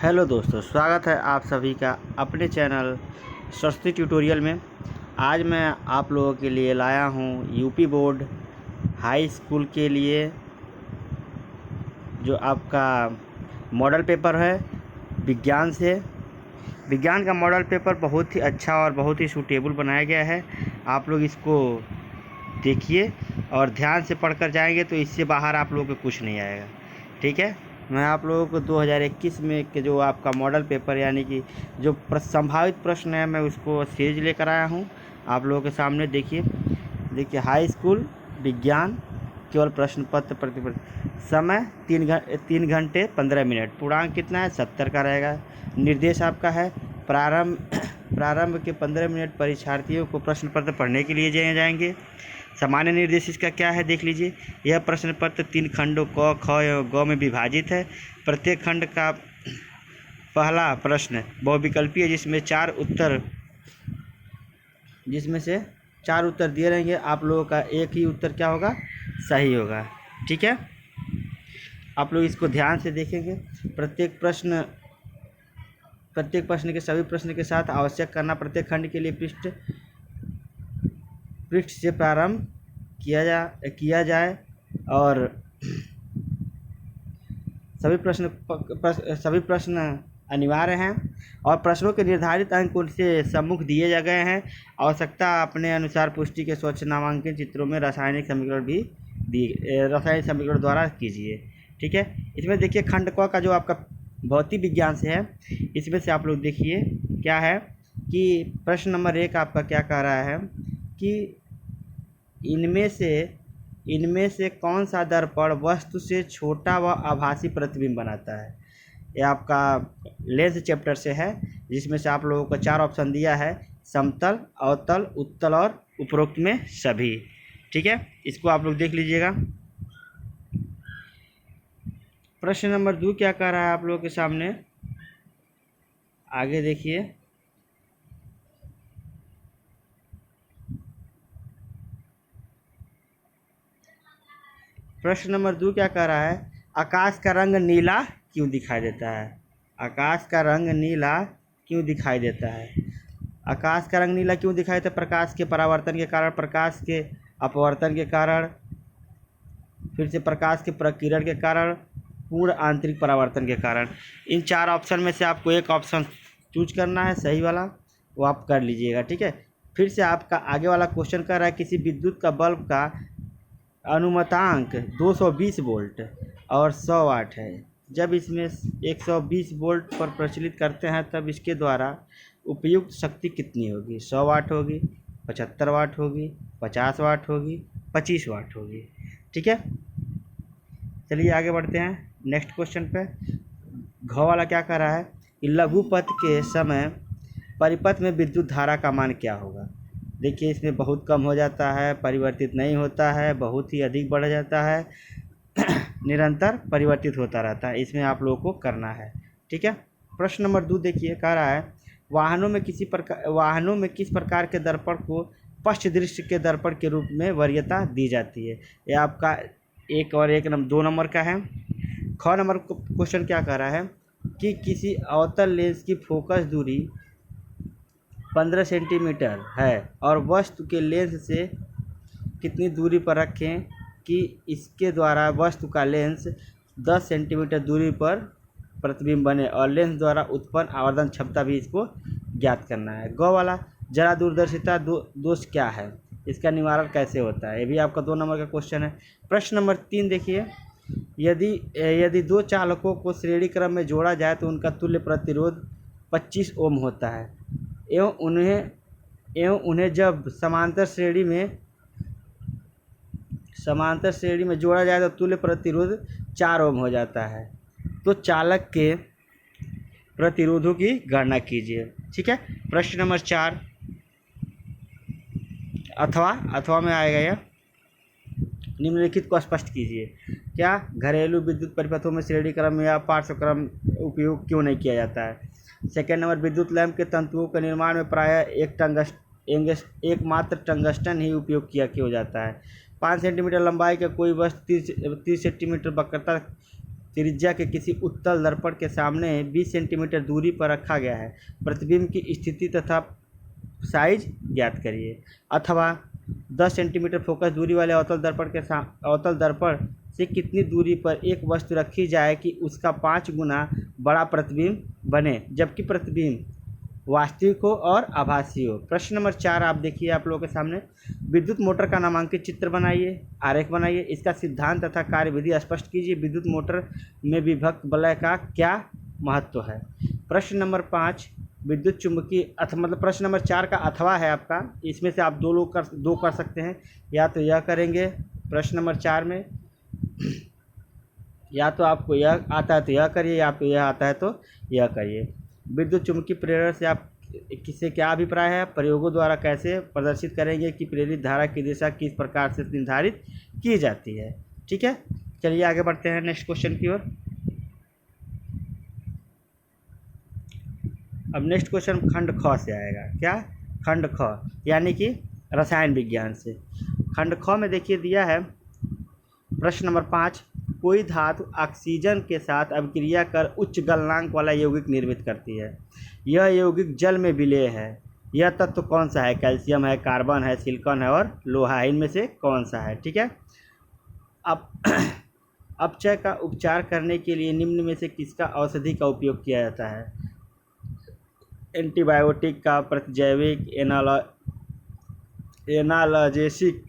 Hello दोस्तों, स्वागत है आप सभी का अपने चैनल सरस्वती ट्यूटोरियल में। आज मैं आप लोगों के लिए लाया हूँ यूपी बोर्ड हाई स्कूल के लिए जो आपका मॉडल पेपर है विज्ञान से। विज्ञान का मॉडल पेपर बहुत ही अच्छा और बहुत ही सूटेबल बनाया गया है। आप लोग इसको देखिए और ध्यान से पढ़कर जाएंगे तो इससे बाहर आप लोगों को कुछ नहीं आएगा। ठीक है, मैं आप लोगों को 2021 में के जो आपका मॉडल पेपर यानी कि जो संभावित प्रश्न है मैं उसको सीरीज लेकर आया हूँ आप लोगों के सामने। देखिए हाई स्कूल विज्ञान केवल प्रश्न पत्र प्रतिपत्र, समय 3 घंटे 15 मिनट, पूर्णांक कितना है 70 का रहेगा। निर्देश आपका है प्रारंभ के 15 मिनट परीक्षार्थियों को प्रश्न पत्र पढ़ने के लिए दिए जाएंगे। सामान्य निर्देश इसका क्या है देख लीजिए। यह प्रश्न पत्र 3 खंडों क, ख एवं ग में विभाजित है। प्रत्येक खंड का पहला प्रश्न बहुविकल्पीय है जिसमें से 4 उत्तर दिए रहेंगे। आप लोगों का एक ही उत्तर क्या होगा, सही होगा। ठीक है, आप लोग इसको ध्यान से देखेंगे। प्रत्येक प्रश्न के सभी प्रश्न के साथ आवश्यक करना। प्रत्येक खंड के लिए पृष्ठ से प्रारंभ किया जाए और सभी प्रश्न अनिवार्य हैं और प्रश्नों के निर्धारित अंक उनसे सम्मुख दिए गए हैं। आवश्यकता अपने अनुसार पुष्टि के स्वच्छ नामांकन चित्रों में रासायनिक समीकरण द्वारा कीजिए। ठीक है, इसमें देखिए खंड क का जो आपका भौतिक विज्ञान से है, इसमें से आप लोग देखिए क्या है कि प्रश्न नंबर 1 आपका क्या कह रहा है कि इनमें से कौन सा दर्पण वस्तु से छोटा व आभासी प्रतिबिंब बनाता है। ये आपका लेंस चैप्टर से है, जिसमें से आप लोगों को 4 ऑप्शन दिया है, समतल, अवतल, उत्तल और उपरोक्त में सभी। ठीक है, इसको आप लोग देख लीजिएगा। प्रश्न नंबर 2 क्या कह रहा है आप लोगों के सामने, आगे देखिए। प्रश्न नंबर 2 क्या कह रहा है, आकाश का रंग नीला क्यों दिखाई देता है। आकाश का रंग नीला क्यों दिखाई देता है। आकाश का रंग नीला क्यों दिखाई देता है। प्रकाश के परावर्तन के कारण, प्रकाश के अपवर्तन के कारण, फिर से प्रकाश के प्रकीर्णन के कारण, पूर्ण आंतरिक परावर्तन के कारण। इन 4 ऑप्शन में से आपको एक ऑप्शन चूज करना है, सही वाला, वो आप कर लीजिएगा। ठीक है, फिर से आपका आगे वाला क्वेश्चन कर रहा है, किसी विद्युत का बल्ब का अनुमतांक 220 वोल्ट और 100 वाट है। जब इसमें 120 वोल्ट पर प्रचलित करते हैं तब इसके द्वारा उपयुक्त शक्ति कितनी होगी। 100 वाट होगी, 75 वाट होगी, 50 वाट होगी, 25 वाट होगी। ठीक है, चलिए आगे बढ़ते हैं नेक्स्ट क्वेश्चन पे। घ वाला क्या कह रहा है कि लघुपथ के समय परिपथ में विद्युत धारा का मान क्या होगा। देखिए इसमें बहुत कम हो जाता है, परिवर्तित नहीं होता है, बहुत ही अधिक बढ़ जाता है, निरंतर परिवर्तित होता रहता है। इसमें आप लोगों को करना है। ठीक है, प्रश्न नंबर 2 देखिए, कह रहा है वाहनों में किस प्रकार के दर्पण को पश्च दृश्य के दर्पण के रूप में वरीयता दी जाती है। यह आपका 2 नंबर का है। ख नंबर क्वेश्चन क्या कह रहा है कि किसी अवतल लेंस की फोकस दूरी 15 सेंटीमीटर है और वस्तु के लेंस से कितनी दूरी पर रखें कि इसके द्वारा वस्तु का लेंस 10 सेंटीमीटर दूरी पर प्रतिबिंब बने और लेंस द्वारा उत्पन्न आवर्धन क्षमता भी इसको ज्ञात करना है। ग वाला जरा दूरदर्शिता दोष क्या है, इसका निवारण कैसे होता है। ये भी आपका 2 नंबर का क्वेश्चन है। प्रश्न नंबर 3 देखिए, यदि 2 चालकों को श्रेणी क्रम में जोड़ा जाए तो उनका तुल्य प्रतिरोध 25 ओम होता है एवं उन्हें जब समांतर श्रेणी में जोड़ा जाए तो तुल्य प्रतिरोध 4 ओम हो जाता है। तो चालक के प्रतिरोधों की गणना कीजिए। ठीक है, प्रश्न नंबर 4 अथवा में आएगा यह, निम्नलिखित को स्पष्ट कीजिए। क्या घरेलू विद्युत परिपथों में श्रेणी क्रम या पार्श्वक्रम उपयोग क्यों नहीं किया जाता है। सेकेंड नंबर, विद्युत लैंप के तंतुओं के निर्माण में प्रायः एकमात्र टंगस्टन ही उपयोग क्यों जाता है। 5 सेंटीमीटर लंबाई का कोई वस्तु 30 सेंटीमीटर वक्रता त्रिज्या के किसी उत्तल दर्पण के सामने 20 सेंटीमीटर दूरी पर रखा गया है, प्रतिबिंब की स्थिति तथा साइज ज्ञात करिए। अथवा 10 सेंटीमीटर फोकस दूरी वाले अवतल दर्पण से कितनी दूरी पर एक वस्तु रखी जाए कि उसका 5 गुना बड़ा प्रतिबिंब बने, जबकि प्रतिबिंब वास्तविक हो और आभासी हो। प्रश्न नंबर 4 आप देखिए आप लोगों के सामने, विद्युत मोटर का नामांकित चित्र बनाइए, आरेख बनाइए, इसका सिद्धांत तथा कार्यविधि स्पष्ट कीजिए। विद्युत मोटर में विभक्त वलय का क्या महत्व है। प्रश्न नंबर 5 विद्युत चुंबकीय मतलब प्रश्न नंबर 4 का अथवा है आपका, इसमें से आप दो कर सकते हैं, या तो यह करेंगे प्रश्न नंबर 4 में, या तो आपको यह आता है तो यह करिए, या तो यह आता है तो यह करिए। विद्युत चुंबकीय प्रेरण से आप किससे क्या अभिप्राय है, प्रयोगों द्वारा कैसे प्रदर्शित करेंगे कि प्रेरित धारा की दिशा किस प्रकार से निर्धारित की जाती है। ठीक है, चलिए आगे बढ़ते हैं नेक्स्ट क्वेश्चन की ओर। अब नेक्स्ट क्वेश्चन खंड ख से आएगा। क्या, खंड ख यानी कि रसायन विज्ञान से। खंड ख में देखिए दिया है प्रश्न नंबर 5, कोई धातु ऑक्सीजन के साथ अभिक्रिया कर उच्च गलनांक वाला यौगिक निर्मित करती है। यह यौगिक जल में विलेय है। यह तत्व कौन सा है, कैल्शियम है, कार्बन है, सिलिकॉन है और लोहा है, इनमें से कौन सा है। ठीक है, अब अपचय का उपचार करने के लिए निम्न में से किसका औषधि का उपयोग किया जाता है। एंटीबायोटिक का, प्रतिजैविक, एनाल्जेसिक,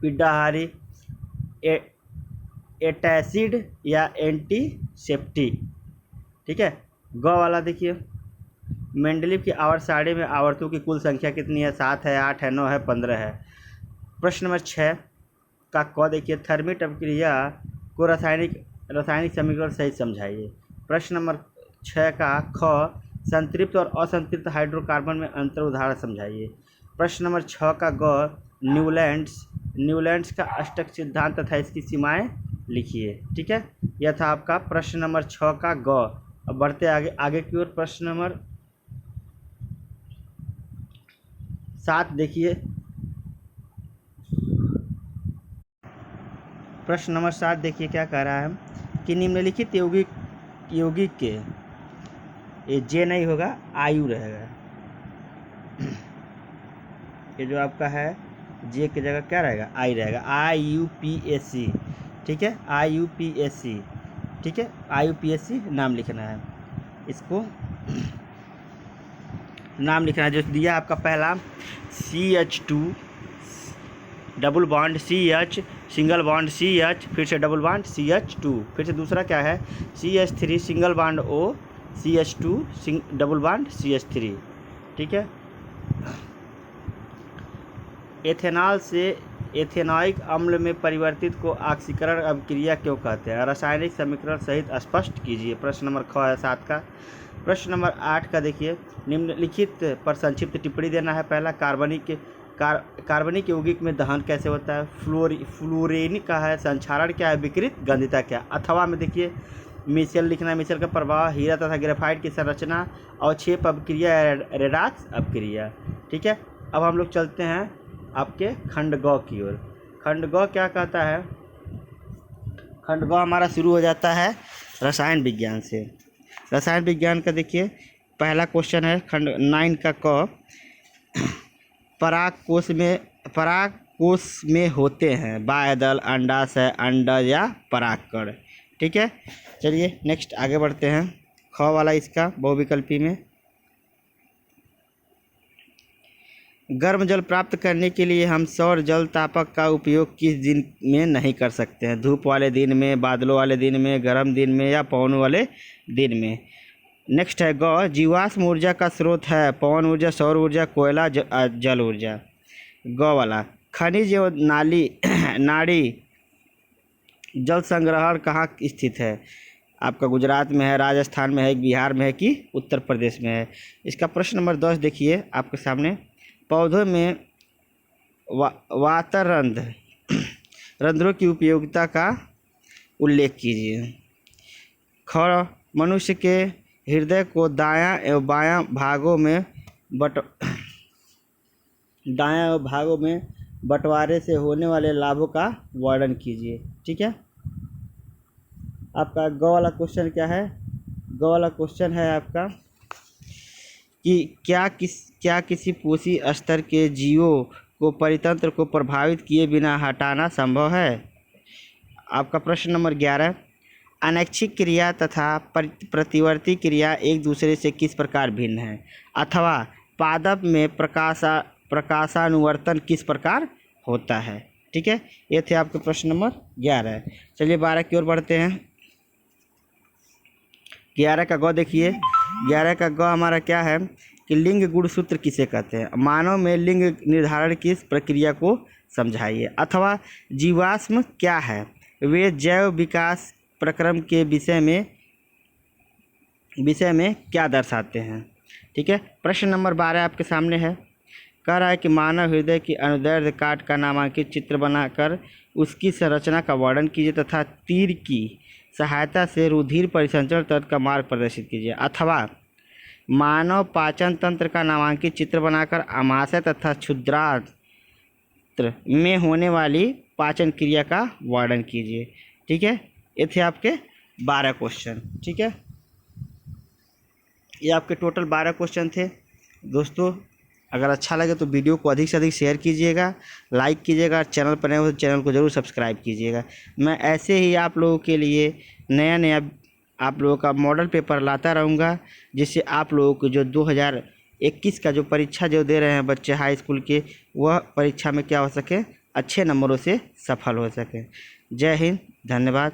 पीड़ाहारी, एटासिड या एंटीसेप्टिक। ठीक है, ग वाला देखिए, मेंडलीव की आवर्त सारणी में आवर्तों की कुल संख्या कितनी है, 7 है, 8 है, 9 है, 15 है। प्रश्न नंबर 6 का क देखिए, थर्मिट अभिक्रिया को रासायनिक समीकरण सहित समझाइए। प्रश्न नंबर 6 का ख, संतृप्त और असंतृप्त हाइड्रोकार्बन में अंतर उदाहरण समझाइए। प्रश्न नंबर 6 का ग, न्यूलैंड्स का अष्टक सिद्धांत तथा इसकी सीमाएं लिखिए। ठीक है, यह था आपका प्रश्न नंबर 6 का ग। अब बढ़ते आगे की ओर। प्रश्न नंबर 7 देखिए, प्रश्न नंबर 7 देखिए क्या कह रहा है कि निम्नलिखित यौगिक के, ये जे नहीं होगा, आयु रहेगा, ये जो आपका है जे की जगह क्या रहेगा, आई रहेगा, IUPAC। ठीक है, IUPAC। ठीक है, IUPAC नाम लिखना है, इसको नाम लिखना है। जो दिया आपका पहला CH2 double bond CH, single bond CH, फिर से डबल बॉन्ड CH2, फिर से दूसरा क्या है CH3 single bond O, CH2 double bond CH3। ठीक है, एथेनॉल से एथेनॉइक अम्ल में परिवर्तित को ऑक्सीकरण अभिक्रिया क्यों कहते हैं, रासायनिक समीकरण सहित स्पष्ट कीजिए। प्रश्न नंबर ख है 7 का। प्रश्न नंबर 8 का देखिए, निम्नलिखित पर संक्षिप्त टिप्पणी देना है। पहला, कार्बनिक यौगिक में दहन कैसे होता है। फ्लोरेनिक का है, संक्षारण क्या है, विकृत गंधिता क्या। अथवा में देखिए मिशेल लिखना है, मिशेल का प्रभाव, हीरा तथा ग्रेफाइट की संरचना, अवक्षेप अभिक्रिया, रेडॉक्स अभिक्रिया। ठीक है, अब हम लोग चलते हैं आपके खंड ग की ओर। खंड ग क्या कहता है, खंड ग हमारा शुरू हो जाता है रसायन विज्ञान से। रसायन विज्ञान का देखिए पहला क्वेश्चन है खंड 9 का क, परागकोश में होते हैं बाह्यदल, अंडाशय, अंडज या परागकण। ठीक है, चलिए नेक्स्ट आगे बढ़ते हैं। ख वाला इसका बहुविकल्पी में, गर्म जल प्राप्त करने के लिए हम सौर जल तापक का उपयोग किस दिन में नहीं कर सकते हैं। धूप वाले दिन में, बादलों वाले दिन में, गर्म दिन में या पवन वाले दिन में। नेक्स्ट है ग, जीवाश्म ऊर्जा का स्रोत है पवन ऊर्जा, सौर ऊर्जा, कोयला, जल ऊर्जा। ग वाला, खनिज एवं नाड़ी जल संग्रहण कहाँ स्थित है। आपका गुजरात में है, राजस्थान में है, बिहार में है कि उत्तर प्रदेश में है। इसका प्रश्न नंबर 10 देखिए आपके सामने, पौधों में वातर रंध्रों की उपयोगिता का उल्लेख कीजिए। ख, मनुष्य के हृदय को दायां एवं बायां भागों में बंटवारे से होने वाले लाभों का वर्णन कीजिए। ठीक है, आपका ग वाला क्वेश्चन क्या है? ग वाला क्वेश्चन है आपका कि क्या किसी पोषी स्तर के जीवों को परितंत्र को प्रभावित किए बिना हटाना संभव है? आपका प्रश्न नंबर 11, अनैच्छिक क्रिया तथा प्रतिवर्ती क्रिया एक दूसरे से किस प्रकार भिन्न है, अथवा पादप में प्रकाशानुवर्तन किस प्रकार होता है? ठीक है, ये थे आपके प्रश्न नंबर 11। चलिए 12 की ओर बढ़ते हैं। 11 का ग देखिए। 11 का ग हमारा क्या है कि लिंग गुणसूत्र किसे कहते हैं? मानव में लिंग निर्धारण की प्रक्रिया को समझाइए, अथवा जीवाश्म क्या है? वे जैव विकास प्रक्रम के विषय में क्या दर्शाते हैं? ठीक है, प्रश्न नंबर 12 आपके सामने है। कह रहा है कि मानव हृदय की अनुदैर्ध्य काट का नामांकित चित्र बनाकर उसकी संरचना का वर्णन कीजिए तथा तीर की सहायता से रुधिर परिसंचरण तंत्र का मार्ग प्रदर्शित कीजिए, अथवा मानव पाचन तंत्र का नामांकित चित्र बनाकर आमाशय तथा क्षुद्रांत्र में होने वाली पाचन क्रिया का वर्णन कीजिए। ठीक है, ये थे आपके 12 क्वेश्चन। ठीक है, ये आपके टोटल 12 क्वेश्चन थे। दोस्तों, अगर अच्छा लगे तो वीडियो को अधिक से अधिक शेयर कीजिएगा, लाइक कीजिएगा, चैनल पर नए हो तो चैनल को ज़रूर सब्सक्राइब कीजिएगा। मैं ऐसे ही आप लोगों के लिए नया आप लोगों का मॉडल पेपर लाता रहूँगा, जिससे आप लोगों को जो 2021 का जो परीक्षा जो दे रहे हैं बच्चे हाई स्कूल के, वह परीक्षा में क्या हो सके, अच्छे नंबरों से सफल हो सके। जय हिंद, धन्यवाद।